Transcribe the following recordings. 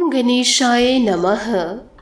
ओम गणेशाय नमः।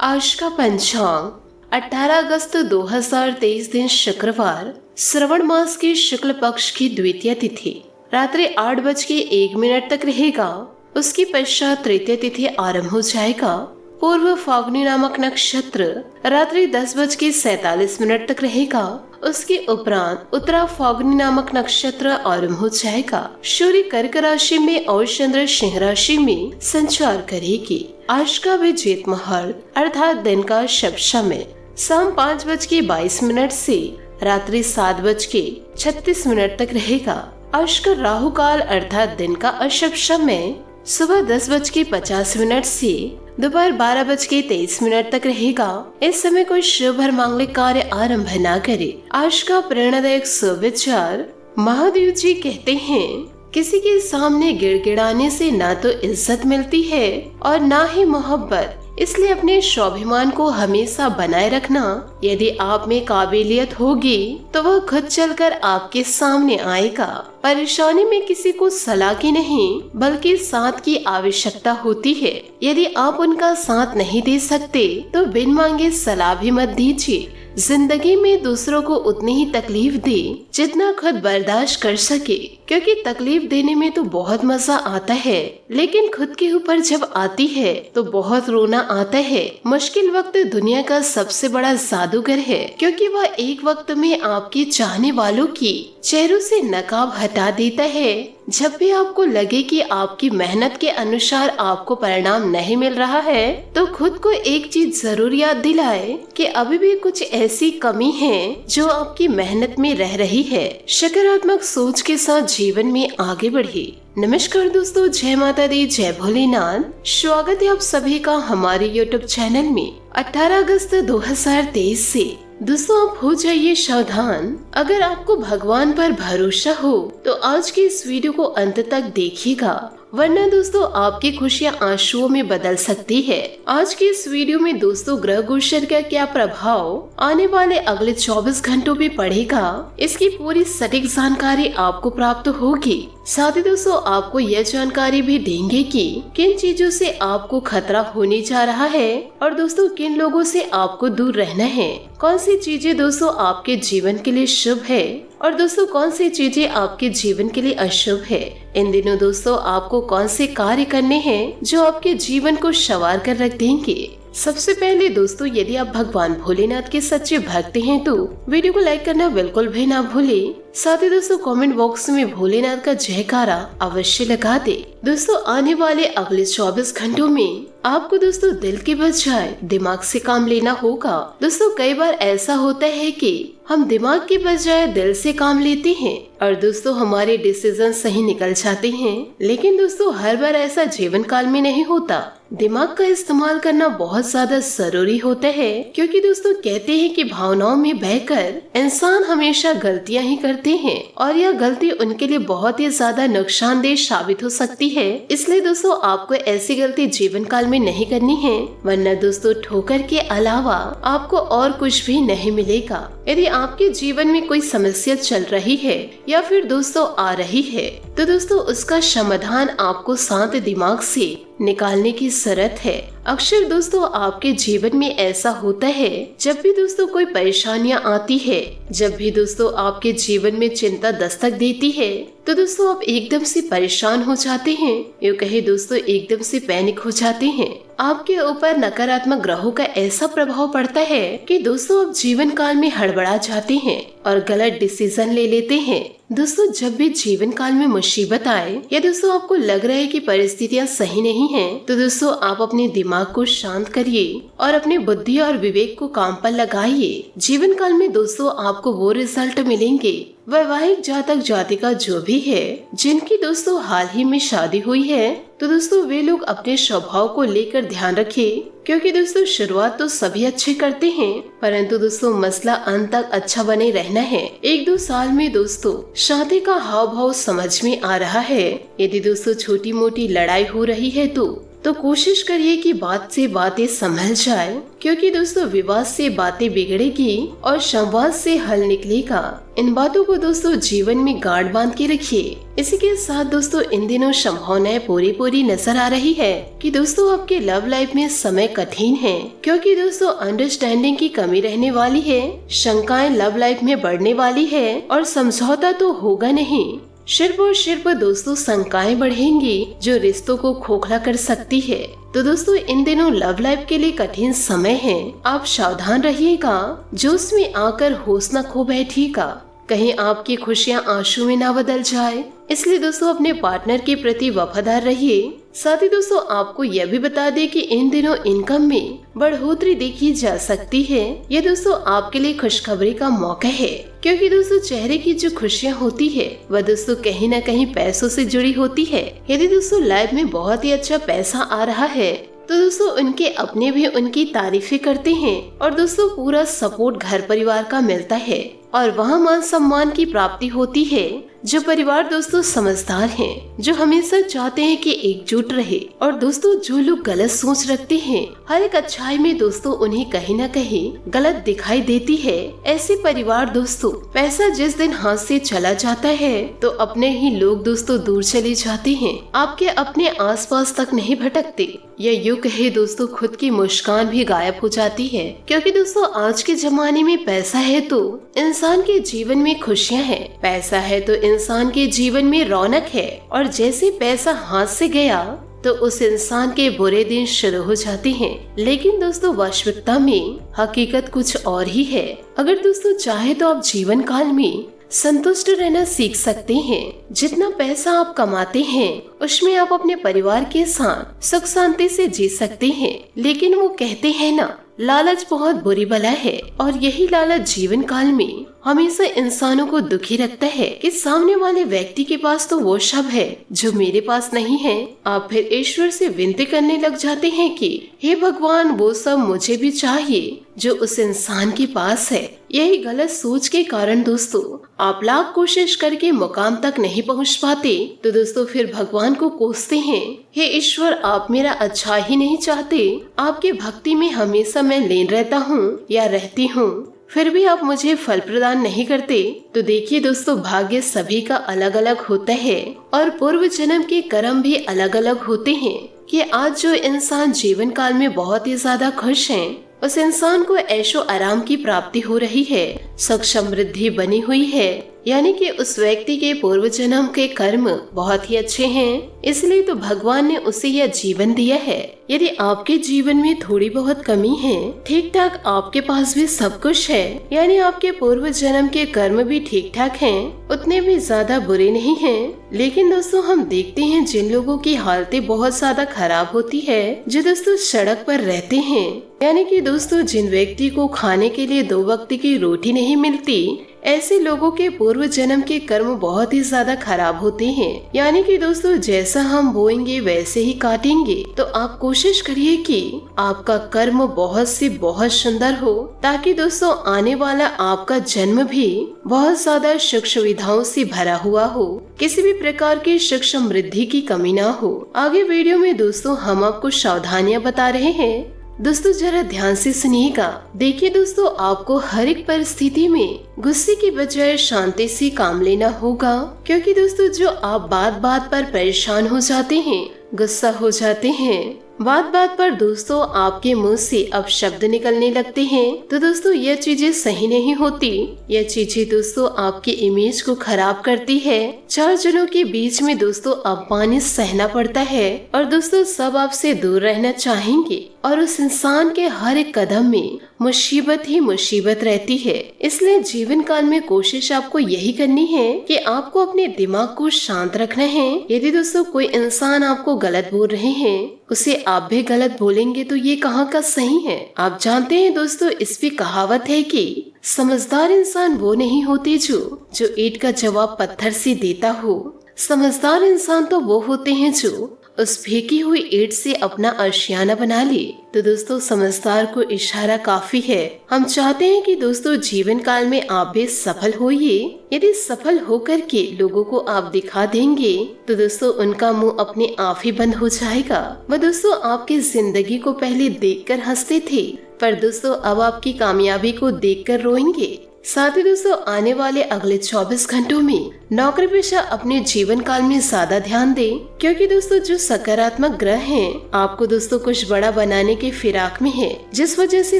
आज का पंचांग 18 अगस्त 2023 दिन शुक्रवार, श्रवण मास के शुक्ल पक्ष की द्वितीय तिथि रात्रि 8:01 तक रहेगा। उसके पश्चात तृतीय तिथि आरंभ हो जाएगा। पूर्व फाल्गुनी नामक नक्षत्र रात्रि 10:47 तक रहेगा। उसके उपरांत उत्तरा फाल्गुनी नामक नक्षत्र आरंभ हो जाएगा। सूर्य कर्क राशि में और चंद्र सिंह राशि में संचार करेगी। आज का विजेत मुहूर्त अर्थात दिन का शुभ समय शाम 5:22 से रात्रि 7:36 तक रहेगा। आज का राहु काल अर्थात दिन का अशुभ समय सुबह 10:50 से दोपहर 12:23 तक रहेगा। इस समय कोई शुभ और मांगलिक कार्य आरंभ न करे। आज का प्रेरणादायक सुविचार महादेव जी कहते हैं, किसी के सामने गिड़गिड़ाने से ना तो इज्जत मिलती है और ना ही मोहब्बत, इसलिए अपने स्वाभिमान को हमेशा बनाए रखना। यदि आप में काबिलियत होगी तो वह खुद चलकर आपके सामने आएगा। परेशानी में किसी को सलाह की नहीं बल्कि साथ की आवश्यकता होती है। यदि आप उनका साथ नहीं दे सकते तो बिन मांगे सलाह भी मत दीजिए। जिंदगी में दूसरों को उतनी ही तकलीफ दे जितना खुद बर्दाश्त कर सके, क्योंकि तकलीफ देने में तो बहुत मजा आता है, लेकिन खुद के ऊपर जब आती है तो बहुत रोना आता है। मुश्किल वक्त दुनिया का सबसे बड़ा जादूगर है, क्योंकि वह एक वक्त में आपके चाहने वालों की चेहरों से नकाब हटा देता है। जब भी आपको लगे कि आपकी मेहनत के अनुसार आपको परिणाम नहीं मिल रहा है, तो खुद को एक चीज जरूर याद दिलाए कि अभी भी कुछ ऐसी कमी है जो आपकी मेहनत में रह रही है। सकारात्मक सोच के साथ जीवन में आगे बढ़िए। नमस्कार दोस्तों, जय माता दी, जय भोलेनाथ। स्वागत है आप सभी का हमारे YouTube चैनल में। 18 अगस्त 2023 से दोस्तों आप हो जाइए सावधान। अगर आपको भगवान पर भरोसा हो तो आज की इस वीडियो को अंत तक देखिएगा, वरना दोस्तों आपकी खुशियाँ आंसुओं में बदल सकती है। आज की इस वीडियो में दोस्तों ग्रह गोचर का क्या प्रभाव आने वाले अगले 24 घंटों में पड़ेगा, इसकी पूरी सटीक जानकारी आपको प्राप्त होगी। साथ ही दोस्तों आपको यह जानकारी भी देंगे कि किन चीजों से आपको खतरा होने जा रहा है और दोस्तों किन लोगों से आपको दूर रहना है। कौन सी चीजें दोस्तों आपके जीवन के लिए शुभ है और दोस्तों कौन सी चीजें आपके जीवन के लिए अशुभ है। इन दिनों दोस्तों आपको कौन से कार्य करने हैं जो आपके जीवन को संवार कर रख देंगे। सबसे पहले दोस्तों यदि आप भगवान भोलेनाथ के सच्चे भक्त हैं तो वीडियो को लाइक करना बिल्कुल भी ना भूले। साथ ही दोस्तों कमेंट बॉक्स में भोलेनाथ का जयकारा अवश्य लगा दे। दोस्तों आने वाले अगले 24 घंटों में आपको दोस्तों दिल के बजाय दिमाग से काम लेना होगा। दोस्तों कई बार ऐसा होता है कि हम दिमाग के बजाय दिल से काम लेते हैं और दोस्तों हमारे डिसीजन सही निकल जाते हैं, लेकिन दोस्तों हर बार ऐसा जीवन काल में नहीं होता। दिमाग का इस्तेमाल करना बहुत ज्यादा जरूरी होता है, क्योंकि दोस्तों कहते हैं कि भावनाओं में बहकर इंसान हमेशा गलतियां ही करते हैं और यह गलती उनके लिए बहुत ही ज्यादा नुकसानदेह साबित हो सकती है। इसलिए दोस्तों आपको ऐसी गलती जीवन काल में नहीं करनी है, वरना दोस्तों ठोकर के अलावा आपको और कुछ भी नहीं मिलेगा। यदि आपके जीवन में कोई समस्या चल रही है या फिर दोस्तों आ रही है तो दोस्तों उसका समाधान आपको शांत दिमाग से निकालने की जरूरत है। अक्सर दोस्तों आपके जीवन में ऐसा होता है, जब भी दोस्तों कोई परेशानियां आती है, जब भी दोस्तों आपके जीवन में चिंता दस्तक देती है, तो दोस्तों आप एकदम से परेशान हो जाते हैं, यूँ कहे दोस्तों एकदम से पैनिक हो जाते हैं। आपके ऊपर नकारात्मक ग्रहों का ऐसा प्रभाव पड़ता है कि दोस्तों आप जीवन काल में हड़बड़ा जाते हैं और गलत डिसीजन ले लेते हैं। दोस्तों जब भी जीवन काल में मुसीबत आए या दोस्तों आपको लग रहा है कि परिस्थितियां सही नहीं हैं, तो दोस्तों आप अपने दिमाग को शांत करिए और अपने बुद्धि और विवेक को काम पर लगाइए। जीवन काल में दोस्तों आपको वो रिजल्ट मिलेंगे। वैवाहिक जातक जातिका जो भी है जिनकी दोस्तों हाल ही में शादी हुई है, तो दोस्तों वे लोग अपने स्वभाव को लेकर ध्यान रखें, क्योंकि दोस्तों शुरुआत तो सभी अच्छे करते हैं, परंतु दोस्तों मसला अंत तक अच्छा बने रहना है। 1-2 साल में दोस्तों शादी का हाव भाव समझ में आ रहा है। यदि दोस्तों छोटी मोटी लड़ाई हो रही है तो तो कोशिश करिए कि बात से बातें संभल जाए, क्योंकि दोस्तों विवाद से बातें बिगड़ेगी और संवाद से हल निकलेगा। इन बातों को दोस्तों जीवन में गांठ बांध के रखिए। इसी के साथ दोस्तों इन दिनों संभावनाएं पूरी नजर आ रही है कि दोस्तों आपके लव लाइफ में समय कठिन है, क्योंकि दोस्तों अंडरस्टैंडिंग की कमी रहने वाली है, शंकाएं लव लाइफ में बढ़ने वाली है और समझौता तो होगा नहीं, सिर्फ और सिर्फ दोस्तों शंकाएं बढ़ेंगी जो रिश्तों को खोखला कर सकती है। तो दोस्तों इन दिनों लव लाइफ के लिए कठिन समय है, आप सावधान रहिएगा, जोश में आकर होश न खो बैठिएगा, कहीं आपकी खुशियां आंसू में ना बदल जाए। इसलिए दोस्तों अपने पार्टनर के प्रति वफादार रहिए। साथ ही दोस्तों आपको यह भी बता दें कि इन दिनों इनकम में बढ़ोतरी देखी जा सकती है। ये दोस्तों आपके लिए खुशखबरी का मौका है, क्योंकि दोस्तों चेहरे की जो खुशियां होती है वह दोस्तों कहीं न कहीं पैसों से जुड़ी होती है। यदि दोस्तों लाइफ में बहुत ही अच्छा पैसा आ रहा है तो दोस्तों उनके अपने भी उनकी तारीफें करते हैं और दोस्तों पूरा सपोर्ट घर परिवार का मिलता है और वहाँ मान सम्मान की प्राप्ति होती है। जो परिवार दोस्तों समझदार हैं, जो हमेशा चाहते हैं कि एकजुट रहे, और दोस्तों जो लोग गलत सोच रखते हैं, हर एक अच्छाई में दोस्तों उन्हें कहीं न कहीं गलत दिखाई देती है, ऐसे परिवार दोस्तों पैसा जिस दिन हाथ से चला जाता है तो अपने ही लोग दोस्तों दूर चले जाते हैं, आपके अपने आसपास तक नहीं भटकते। यह यूं कहे दोस्तों खुद की मुस्कान भी गायब हो जाती है, क्योंकि दोस्तों आज के जमाने में पैसा है तो इंसान के जीवन में खुशियां हैं, पैसा है तो इंसान के जीवन में रौनक है, और जैसे पैसा हाथ से गया तो उस इंसान के बुरे दिन शुरू हो जाते हैं। लेकिन दोस्तों वास्तविकता में हकीकत कुछ और ही है। अगर दोस्तों चाहे तो आप जीवन काल में संतुष्ट रहना सीख सकते हैं। जितना पैसा आप कमाते हैं उसमें आप अपने परिवार के साथ सुख शांति से जी सकते हैं। लेकिन वो कहते हैं ना, लालच बहुत बुरी बला है, और यही लालच जीवन काल में हमेशा इंसानों को दुखी रखता है कि सामने वाले व्यक्ति के पास तो वो सब है जो मेरे पास नहीं है। आप फिर ईश्वर से विनती करने लग जाते हैं कि हे भगवान वो सब मुझे भी चाहिए जो उस इंसान के पास है। यही गलत सोच के कारण दोस्तों आप लाख कोशिश करके मुकाम तक नहीं पहुंच पाते, तो दोस्तों फिर भगवान को कोसते हैं, हे ईश्वर आप मेरा अच्छा ही नहीं चाहते, आपकी भक्ति में हमेशा मैं लीन रहता हूँ या रहती हूँ, फिर भी आप मुझे फल प्रदान नहीं करते। तो देखिए दोस्तों भाग्य सभी का अलग अलग होता है और पूर्व जन्म के कर्म भी अलग अलग होते हैं कि आज जो इंसान जीवन काल में बहुत ही ज्यादा खुश है उस इंसान को ऐशो आराम की प्राप्ति हो रही है, सुख समृद्धि बनी हुई है, यानी कि उस व्यक्ति के पूर्व जन्म के कर्म बहुत ही अच्छे हैं, इसलिए तो भगवान ने उसे यह जीवन दिया है। यदि आपके जीवन में थोड़ी बहुत कमी है, ठीक ठाक आपके पास भी सब कुछ है, यानी आपके पूर्व जन्म के कर्म भी ठीक ठाक हैं, उतने भी ज्यादा बुरे नहीं हैं। लेकिन दोस्तों हम देखते हैं जिन लोगों की हालतें बहुत ज्यादा खराब होती है, जो दोस्तों सड़क पर रहते हैं, यानी कि दोस्तों जिन व्यक्ति को खाने के लिए 2 वक्त की रोटी नहीं मिलती, ऐसे लोगों के पूर्व जन्म के कर्म बहुत ही ज्यादा खराब होते हैं। यानी कि दोस्तों जैसा हम बोएंगे वैसे ही काटेंगे। तो आप कोशिश करिए कि आपका कर्म बहुत से बहुत सुंदर हो, ताकि दोस्तों आने वाला आपका जन्म भी बहुत ज्यादा सुख सुविधाओं से भरा हुआ हो, किसी भी प्रकार की सुख समृद्धि की कमी ना हो। आगे वीडियो में दोस्तों हम आपको सावधानियां बता रहे हैं, दोस्तों जरा ध्यान से सुनिएगा। देखिए दोस्तों आपको हर एक परिस्थिति में गुस्से की बजाय शांति से काम लेना होगा, क्योंकि दोस्तों जो आप बात बात पर परेशान हो जाते हैं, गुस्सा हो जाते हैं, बात बात पर दोस्तों आपके मुंह से अब शब्द निकलने लगते हैं, तो दोस्तों यह चीजें सही नहीं होती। यह चीजें दोस्तों आपकी इमेज को खराब करती है। 4 जनों के बीच में दोस्तों अपमान सहना पड़ता है, और दोस्तों सब आपसे दूर रहना चाहेंगे, और उस इंसान के हर एक कदम में मुसीबत ही मुसीबत रहती है। इसलिए जीवन काल में कोशिश आपको यही करनी है कि आपको अपने दिमाग को शांत रखना है। यदि दोस्तों कोई इंसान आपको गलत बोल रहे हैं, उसे आप भी गलत बोलेंगे तो ये कहाँ का सही है। आप जानते हैं दोस्तों इस पे कहावत है कि समझदार इंसान वो नहीं होते जो ईंट का जवाब पत्थर से देता हो, समझदार इंसान तो वो होते हैं जो उस फेंकी हुई ईंट से अपना आशियाना बना ले तो दोस्तों समझदार को इशारा काफी है। हम चाहते हैं कि दोस्तों जीवन काल में आप भी सफल होइए। यदि सफल होकर के लोगों को आप दिखा देंगे तो दोस्तों उनका मुंह अपने आप ही बंद हो जाएगा। वह दोस्तों आपकी जिंदगी को पहले देखकर हंसते थे, पर दोस्तों अब आपकी कामयाबी को देखकर रोएंगे। साथ ही दोस्तों आने वाले अगले 24 घंटों में नौकरी पेशा अपने जीवन काल में ज्यादा ध्यान दें, क्योंकि दोस्तों जो सकारात्मक ग्रह हैं आपको दोस्तों कुछ बड़ा बनाने के फिराक में है, जिस वजह से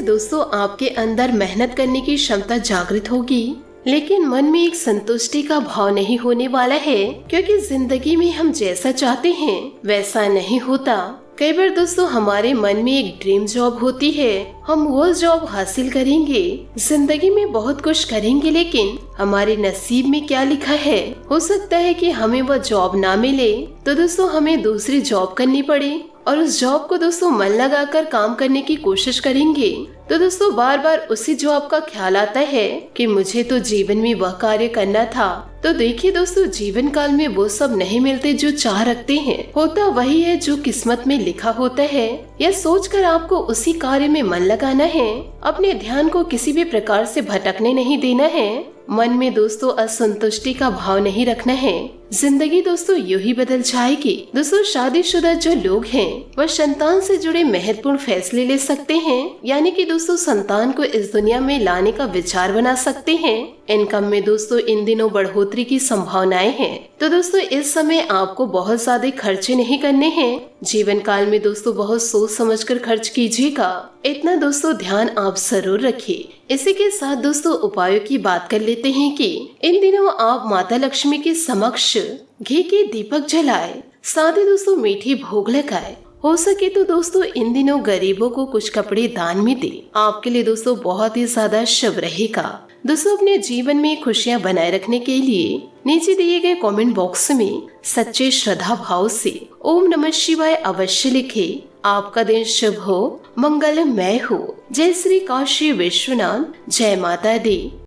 दोस्तों आपके अंदर मेहनत करने की क्षमता जागृत होगी। लेकिन मन में एक संतुष्टि का भाव नहीं होने वाला है, क्योंकि जिंदगी में हम जैसा चाहते हैं वैसा नहीं होता। कई बार दोस्तों हमारे मन में एक ड्रीम जॉब होती है, हम वो जॉब हासिल करेंगे, जिंदगी में बहुत कुछ करेंगे, लेकिन हमारे नसीब में क्या लिखा है, हो सकता है कि हमें वह जॉब ना मिले तो दोस्तों हमें दूसरी जॉब करनी पड़े, और उस जॉब को दोस्तों मन लगाकर काम करने की कोशिश करेंगे तो दोस्तों बार बार उसी जॉब का ख्याल आता है कि मुझे तो जीवन में वह कार्य करना था। तो देखिए दोस्तों जीवन काल में वो सब नहीं मिलते जो चाह रखते हैं, होता वही है जो किस्मत में लिखा होता है। यह सोचकर आपको उसी कार्य में मन लगाना है, अपने ध्यान को किसी भी प्रकार से भटकने नहीं देना है, मन में दोस्तों असंतुष्टि का भाव नहीं रखना है। जिंदगी दोस्तों यूं ही बदल जाएगी। दोस्तों शादीशुदा जो लोग हैं वह संतान से जुड़े महत्वपूर्ण फैसले ले सकते हैं, यानी कि दोस्तों संतान को इस दुनिया में लाने का विचार बना सकते हैं। इनकम में दोस्तों इन दिनों बढ़ोतरी की संभावनाएं हैं, तो दोस्तों इस समय आपको बहुत ज्यादा खर्चे नहीं करने हैं। जीवन काल में दोस्तों बहुत सोच समझकर खर्च कीजिएगा, इतना दोस्तों ध्यान आप जरूर रखिए। इसी के साथ दोस्तों उपायों की बात कर लेते हैं कि इन दिनों आप माता लक्ष्मी के समक्ष घी के दीपक जलाए, साथ ही दोस्तों मीठी भोग लगाए। हो सके तो दोस्तों इन दिनों गरीबों को कुछ कपड़े दान में दे, आपके लिए दोस्तों बहुत ही ज्यादा शुभ रहेगा। दोस्तों अपने जीवन में खुशियां बनाए रखने के लिए नीचे दिए गए कमेंट बॉक्स में सच्चे श्रद्धा भाव से ओम नमः शिवाय अवश्य लिखे। आपका दिन शुभ हो, मंगलमय हो। जय श्री काशी विश्वनाथ, जय माता दी।